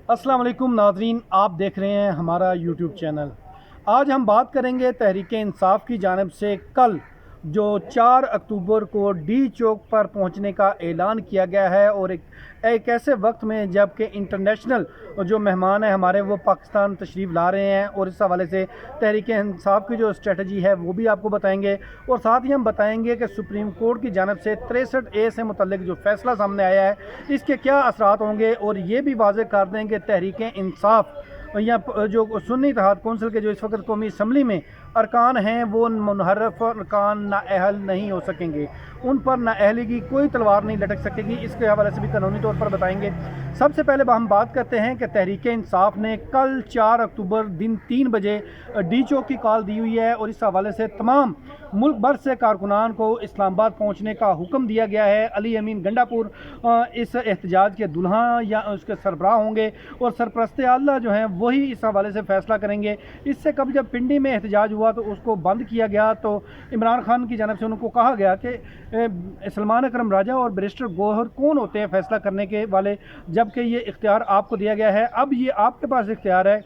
अस्सलाम वालेकुम नाज़रीन, आप देख रहे हैं हमारा यूट्यूब चैनल। आज हम बात करेंगे तहरीक इंसाफ की जानिब से कल जो 4 अक्टूबर को डी चौक पर पहुंचने का ऐलान किया गया है, और एक ऐसे वक्त में जबकि इंटरनेशनल जो मेहमान हैं हमारे वो पाकिस्तान तशरीफ़ ला रहे हैं, और इस हवाले से तहरीक इंसाफ की जो स्ट्रेटजी है वो भी आपको बताएंगे। और साथ ही हम बताएंगे कि सुप्रीम कोर्ट की जानिब से 63A से मुतल्लिक जो फ़ैसला सामने आया है इसके क्या असरात होंगे, और ये भी वाज़ेह कर दें कि तहरीक इंसाफ या जो सुन्नी इत्तेहाद कौंसिल के जो इस वक्त कौमी असम्बली में अरकान हैं वो मुनहरफ अरकान नाअहल नहीं हो सकेंगे, उन पर नाअहली की कोई तलवार नहीं लटक सकेगी। इसके हवाले से भी कानूनी तौर पर बताएंगे। सबसे पहले हम बात करते हैं कि तहरीक इंसाफ ने कल 4 अक्टूबर दिन 3 बजे डी चौक की कॉल दी हुई है, और इस हवाले से तमाम मुल्क भर से कारकुनान को इस्लामाबाद पहुँचने का हुक्म दिया गया है। अली अमीन गंडापुर इस एहतजाज के दुल्हा या उसके सरबराह होंगे, और सरपरस्त आला जो हैं वही इस हवाले से फ़ैसला करेंगे। इससे कब जब पिंडी में एहतजाज हुआ तो उसको बंद किया गया, तो इमरान खान की जानिब से उनको कहा गया कि सलमान अकरम राजा और बैरिस्टर गौहर कौन होते हैं फ़ैसला करने के वाले, जबकि ये इख्तियार आपको दिया गया है। अब ये आपके पास इख्तियार है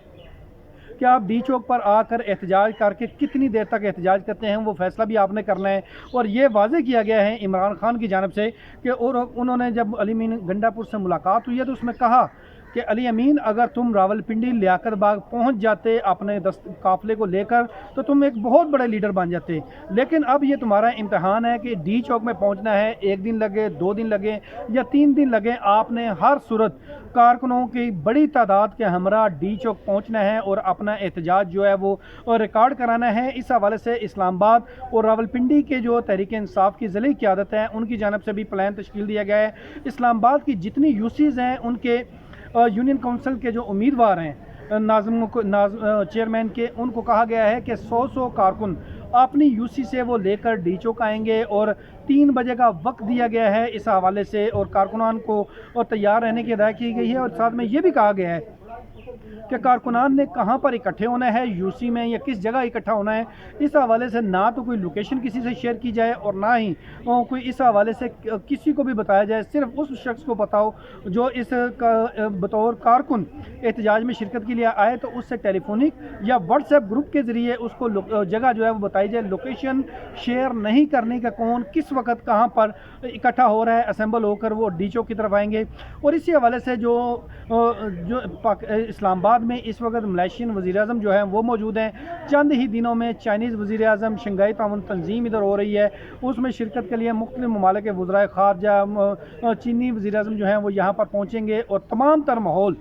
कि आप डी चौक पर आकर एहतजाज करके कितनी देर तक एहतजाज करते हैं वो फ़ैसला भी आपने करना है। और ये वाज़ेह किया गया है इमरान खान की जानिब से कि और उन्होंने जब अली अमीन गंडापुर से मुलाकात हुई है तो उसमें कहा कि अली अमीन, अगर तुम रावलपिंडी लियाकत बाग पहुंच जाते अपने काफ़िले को लेकर तो तुम एक बहुत बड़े लीडर बन जाते, लेकिन अब ये तुम्हारा इम्तहान है कि डी चौक में पहुंचना है। 1 दिन लगे, 2 दिन लगे या 3 दिन लगे, आपने हर सूरत कारकुनों की बड़ी तादाद के हमरा डी चौक पहुंचना है और अपना एहतजाज जो है वो रिकॉर्ड कराना है। इस हवाले से इस्लामाबाद और रावलपिंडी के जो तहरीक इंसाफ की ज़िले क़यादत है उनकी जानिब से भी प्लान तश्कील दिया गया है। इस्लामाबाद की जितनी यूसीज़ हैं उनके यूनियन काउंसिल के जो उम्मीदवार हैं चेयरमैन के, उनको कहा गया है कि 100 कारकुन अपनी यूसी से वो लेकर डी चौक आएंगे, और 3 बजे का वक्त दिया गया है इस हवाले से, और कारकुनान को तैयार रहने की हिदायत की गई है। और साथ में ये भी कहा गया है कि कारकुनान ने कहाँ पर इकट्ठे होना है, यूसी में या किस जगह इकट्ठा होना है। इस हवाले से ना तो कोई लोकेशन किसी से शेयर की जाए और ना ही कोई इस हवाले से किसी को भी बताया जाए। सिर्फ उस शख्स को बताओ जो इस बतौर कारकुन एहतजाज में शिरकत के लिए आए, तो उससे टेलीफोनिक या व्हाट्सएप ग्रुप के ज़रिए उसको जगह जो है वो बताई जाए। लोकेशन शेयर नहीं करने का कौन किस वक्त कहाँ पर इकट्ठा हो रहा है, असेंबल होकर वो डी चौक की तरफ आएंगे। और इसी हवाले से जो इस्लामाबाद में इस वक्त मलेशियन वज़ीर-ए-आज़म जो हैं वो मौजूद हैं। चंद ही दिनों में चाइनीज़ वज़ीर-ए-आज़म शंघाई ताउन तंजीम इधर हो रही है, उसमें शिरकत के लिए मुख्तलिफ ममालिक के वज़राए ख़ारजा चीनी वज़ीर-ए-आज़म जो हैं वो यहाँ पर पहुँचेंगे, और तमाम तर माहौल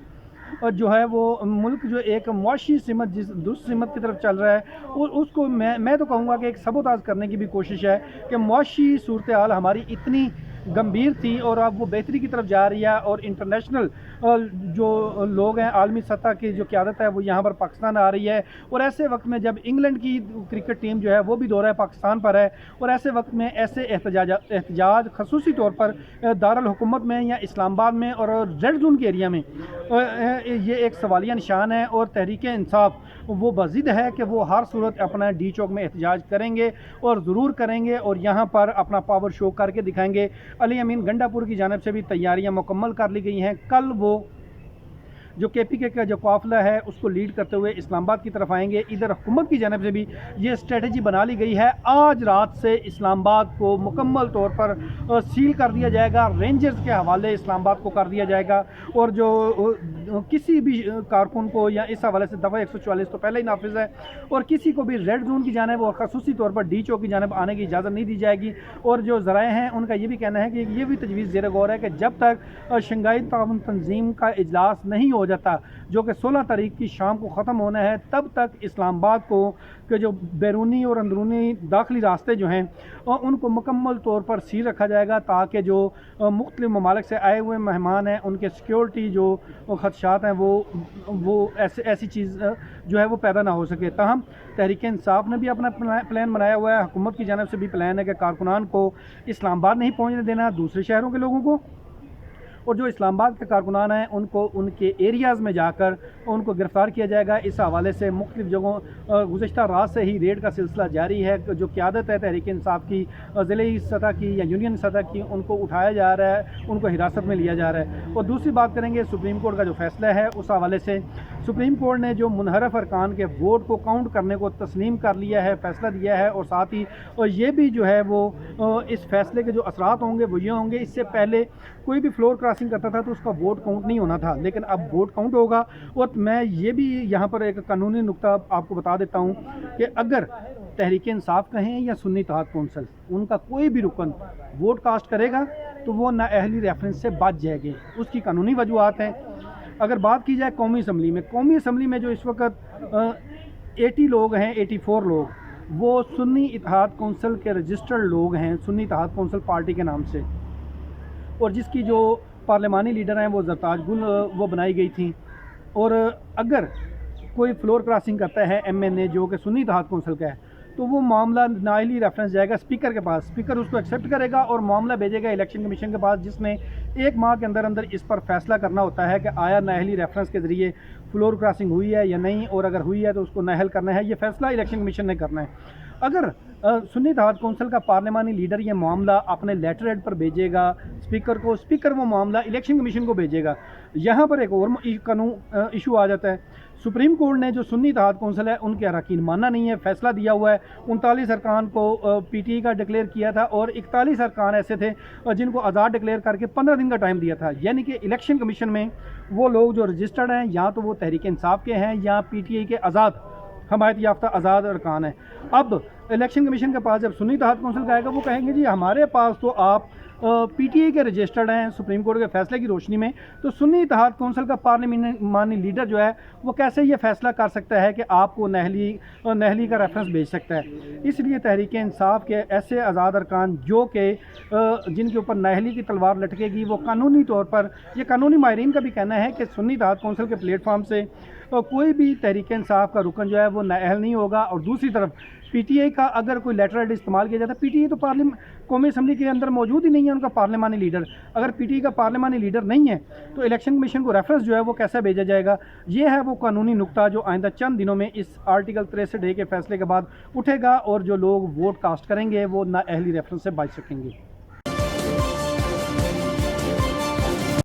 जो है वो मुल्क जो एक मुआशी सिमत जिस दुरुस्त सिमत की तरफ चल रहा है, और उसको मैं तो कहूँगा कि एक सबोताज करने की भी कोशिश है कि मुआशी सूरत हाल हमारी इतनी गंभीर थी और अब वो बेहतरी की तरफ जा रही है, और इंटरनेशनल जो लोग हैं आलमी सतह की जो क़यादत है वो यहाँ पर पाकिस्तान आ रही है। और ऐसे वक्त में जब इंग्लैंड की क्रिकेट टीम जो है वो भी दौरा पाकिस्तान पर है, और ऐसे वक्त में ऐसे एहतजाज खसूसी तौर पर दारुल हुकूमत में या इस्लामाबाद में और रेड जोन के एरिया में ये एक सवालिया निशान है। और तहरीक इंसाफ वो बज़िद है कि वो हर सूरत अपना डी चौक में एहतजाज करेंगे और ज़रूर करेंगे, और यहाँ पर अपना पावर शो करके दिखाएंगे। अली अमीन गंडापुर की जानिब से भी तैयारियां मुकम्मल कर ली गई हैं। कल वो जो KPK का जो काफ़िला है उसको लीड करते हुए इस्लामाबाद की तरफ आएंगे। इधर हुकूमत की जानिब से भी ये स्ट्रेटजी बना ली गई है। आज रात से इस्लामाबाद को मुकम्मल तौर पर सील कर दिया जाएगा, रेंजर्स के हवाले इस्लामाबाद को कर दिया जाएगा, और जो किसी भी कारकुन को या इस हवाले से दफ़ा 144 तो पहले ही नाफिज है, और किसी को भी रेड जोन की जानिब और खसूसी तौर पर डी चौक की जानिब आने की इजाज़त नहीं दी जाएगी। और जो ज़राए हैं उनका ये भी कहना है कि ये भी तजवीज़ ज़ेर गौर है कि जब तक शंघाई ताउन तंजीम का इजलास नहीं हो जाता, जो कि 16 तारीख की शाम को ख़त्म होना है, तब तक इस्लामाबाद को के जो बैरूनी और अंदरूनी दाखिली रास्ते जो हैं उनको मुकम्मल तौर पर सील रखा जाएगा, ताकि जो मुख्तलिफ ममालिक से आए हुए मेहमान हैं उनके सिक्योरिटी जो खदशात हैं वो ऐसी चीज़ जो है वो पैदा ना हो सके। ताहम तहरीक इंसाफ ने भी अपना प्लान बनाया हुआ है। हुकूमत की जानिब से भी प्लान है कि कारकुनान को इस्लामाबाद नहीं पहुँचने देना, दूसरे शहरों के लोगों को, और जो इस्लामाबाद के कारकुनान हैं उनको उनके एरियाज़ में जाकर उनको गिरफ़्तार किया जाएगा। इस हवाले से मुख्तलिफ़ जगहों गुज़श्ता रात से ही रेड का सिलसिला जारी है। जो क़यादत है तहरीक इंसाफ की ज़िले सतह की या यूनियन सतह की, उनको उठाया जा रहा है, उनको हिरासत में लिया जा रहा है। और दूसरी बात करेंगे सुप्रीम कोर्ट का जो फ़ैसला है, उस हवाले से सुप्रीम कोर्ट ने जो मुनहरफ अरकान के वोट को काउंट करने को तस्लीम कर लिया है, फ़ैसला दिया है। और साथ ही और ये भी जो है वो इस फ़ैसले के जो असरात होंगे वो ये होंगे, इससे पहले कोई भी फ्लोर क्रॉसिंग करता था तो उसका वोट काउंट नहीं होना था, लेकिन अब वोट काउंट होगा। और मैं ये भी यहाँ पर एक कानूनी नुक्ता आपको बता देता हूँ कि अगर तहरीक इंसाफ कहें या सुन्नी इत्तेहाद कौंसिल, उनका कोई भी रुकन वोट कास्ट करेगा तो वो नाअहली रेफरेंस से बच जाएगी। उसकी कानूनी वजूहत हैं। अगर बात की जाए कौमी असम्बली में जो इस वक्त 80 लोग हैं, 84 लोग, वो सुन्नी इत्तेहाद कौंसिल के रजिस्टर्ड लोग हैं, सुन्नी इत्तेहाद कौंसिल पार्टी के नाम से, और जिसकी जो पार्लिमानी लीडर हैं वो ज़रताज गुल वो बनाई गई थी। और अगर कोई फ्लोर क्रॉसिंग करता है MNA जो कि सुन्नी इत्तेहाद कौंसिल का है, तो वो मामला नाअहली रेफरेंस जाएगा स्पीकर के पास, स्पीकर उसको एक्सेप्ट करेगा और मामला भेजेगा इलेक्शन कमीशन के पास, जिसमें 1 माह के अंदर अंदर इस पर फैसला करना होता है कि आया नाअहली रेफरेंस के ज़रिए फ्लोर क्रॉसिंग हुई है या नहीं, और अगर हुई है तो उसको नाअहल करना है। ये फ़ैसला इलेक्शन कमीशन ने करना है। अगर सुन्नी इत्तेहाद कौंसिल का पार्लिमानी लीडर ये मामला अपने लेटर हेड पर भेजेगा स्पीकर को, स्पीकर वो मामला इलेक्शन कमीशन को भेजेगा। यहाँ पर एक और कानून इशू आ जाता है। सुप्रीम कोर्ट ने जो सुन्नी इत्तेहाद कौंसिल है उनके अरकान मानना नहीं है, फ़ैसला दिया हुआ है। 39 अरकान को PTI का डिक्लेयर किया था और 41 अरकान ऐसे थे जिनको आज़ाद डिक्लेयर करके 15 दिन का टाइम दिया था। यानी कि इलेक्शन कमीशन में वो लोग जो रजिस्टर्ड हैं या तो वो तहरीक इंसाफ के हैं या PTI के आज़ाद हमायत याफ्ता आज़ाद अरकान है। अब इलेक्शन कमीशन के पास जब सुन्नी इत्तेहाद कौंसिल का आएगा, वो कहेंगे जी हमारे पास तो आप PTI के रजिस्टर्ड हैं सुप्रीम कोर्ट के फैसले की रोशनी में, तो सुन्नी इत्तेहाद कौंसिल का पार्लिमानी लीडर जो है वो कैसे ये फैसला कर सकता है कि आपको नाअहली का रेफरेंस भेज सकता है। इसलिए तहरीक इंसाफ के ऐसे आज़ाद अरकान जो कि जिनके ऊपर नाअहली की तलवार लटकेगी, वो कानूनी तौर पर, ये कानूनी माहिरीन का भी कहना है कि सुन्नी इत्तेहाद कौंसिल के प्लेटफार्म से कोई भी तहरीक इंसाफ का रुकन जो है वो नाअहल नहीं होगा। और दूसरी तरफ PTI का अगर कोई लेटर हेड इस्तेमाल किया जाता है, PTI तो कौमी असम्बली के अंदर मौजूद ही नहीं है उनका पार्लिमानी लीडर। अगर PTI का पार्लिमानी लीडर नहीं है तो इलेक्शन कमीशन को रेफरेंस जो है वो कैसे भेजा जाएगा। ये है वो कानूनी नुक्ता जो आइंदा चंद दिनों में इस आर्टिकल 63A के फैसले के बाद उठेगा, और जो लोग वोट कास्ट करेंगे वो नाअहली रेफरेंस से बच सकेंगे।